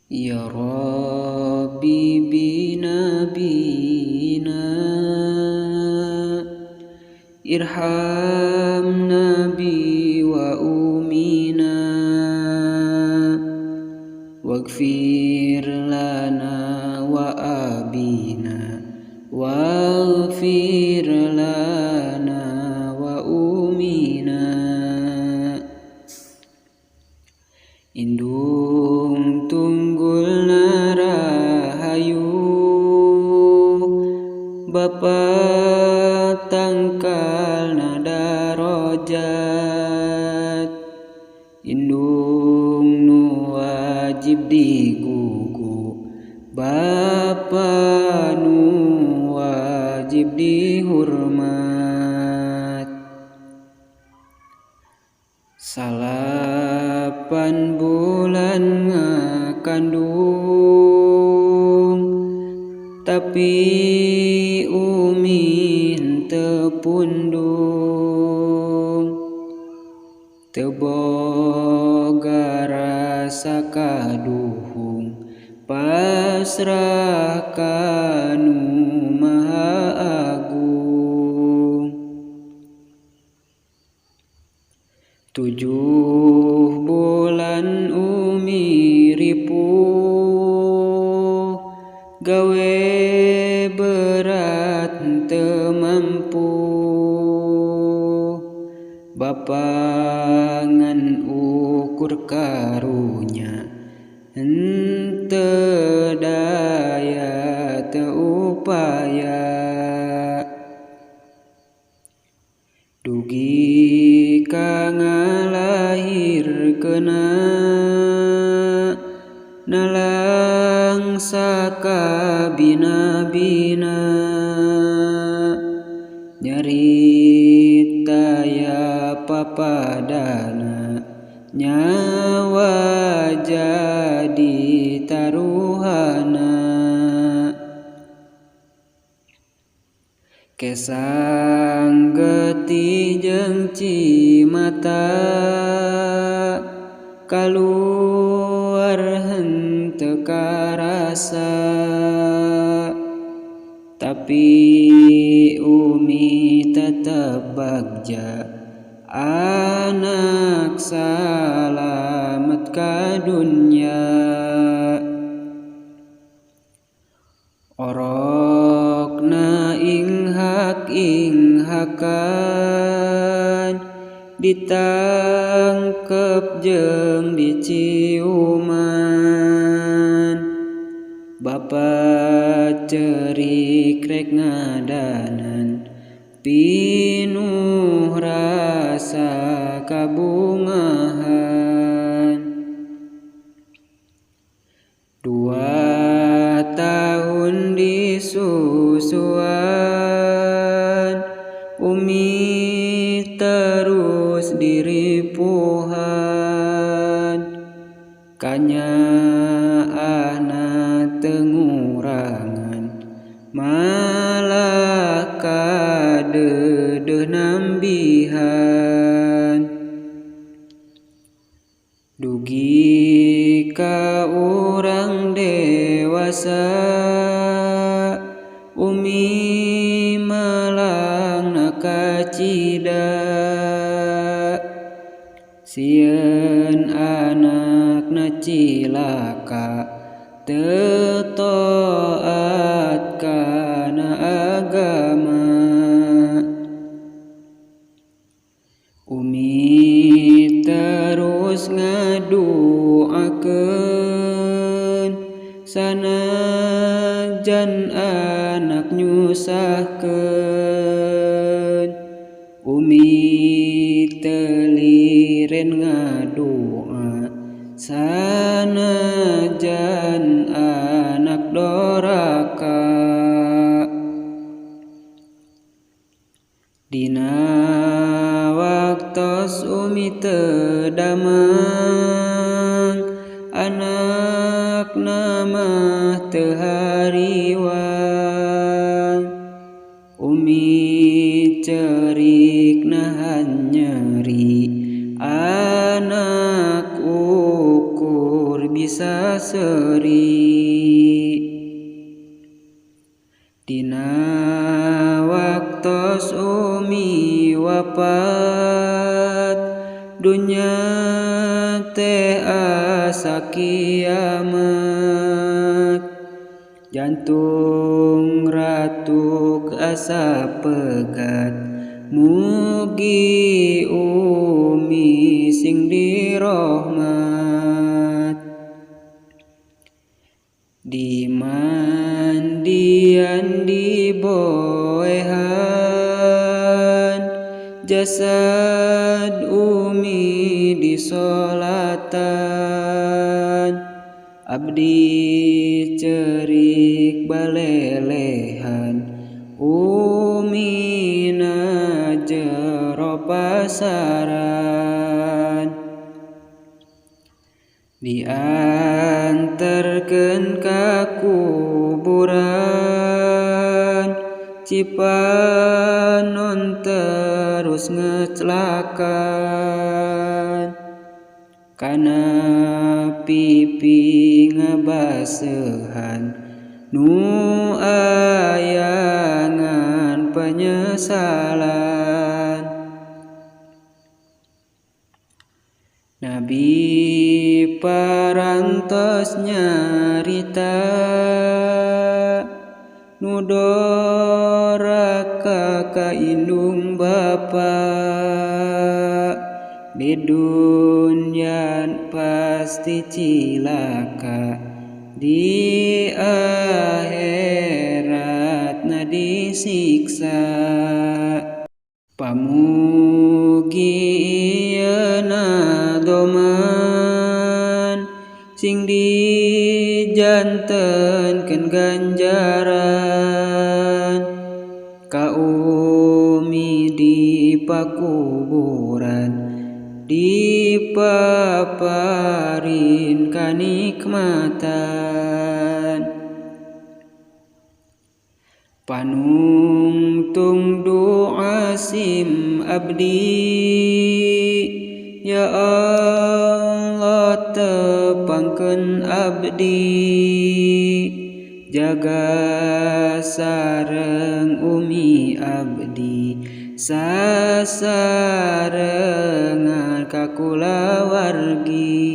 Ya Rabbi binabina irham nabi wa umina waghfir lana wa abina waghfir lana wa umina. Indung tunggul narahayu Bapa tangkal nada rojat Indung nu wajib digugu Bapa nu wajib dihormat. Salapan bulan ngakandung tapi umi henteu pundung teu boga rasa kaduhung pasrah kanu Maha Agung. 7 bulan umi ripuh gawe berat henteu mampu Bapa ngan ukur karunya henteu daya teu upaya. Dugi ka ngalahirkeuna nalang sakabina-bina nyarita ya papadana nyawa jadi taruhana. Kesang geti jeung cimata kaluar henteu karasa tapi umi tetep bagja anak salamet ka dunya. Orokna ing hakan ditangkep jeung diciuman Bapa cerik rek ngadanan pinuh rasa kabungahan. 2 tahun disusuan umi terus diripuhan kanyaana teu ngurangan malah kadeudeuh nambihan. Dugi ka urang dewasa umi malangna kacida sieun anakna cilaka teu taat kana agama. Umi terus ngaduakeun sanajan anak nyusahkeun umi teu liren ngadoa sanajan anak doraka. Dina waktos umi teu damang anakna mah teu hariwang umi cerik nahan nyeri anak ukur bisa seri dina waktos umi wafat dunya teh asa kiamat jantung ratuk asa pegat mugi umi sing dirahmat di mandian diboehan jasad umi disolatan abdi cerik balelehan umi na jero pasaran diantarkeun ka kuburan cipanon terus ngecelakan kana pipi ngabaseuhan nu ayangan penyesalan Nabi parantos nyarita nu doraka ka indung bapa di dunyan pasti cilaka di akhirat na disiksa pamugi ieuna doman sing dijantenkeun ganjaran ka umi di pakuburan dipaparin kanikmatan panungtung doa sim abdi ya Allah tepangkeun abdi jaga sareng umi abdi sasarengan ka kulawargi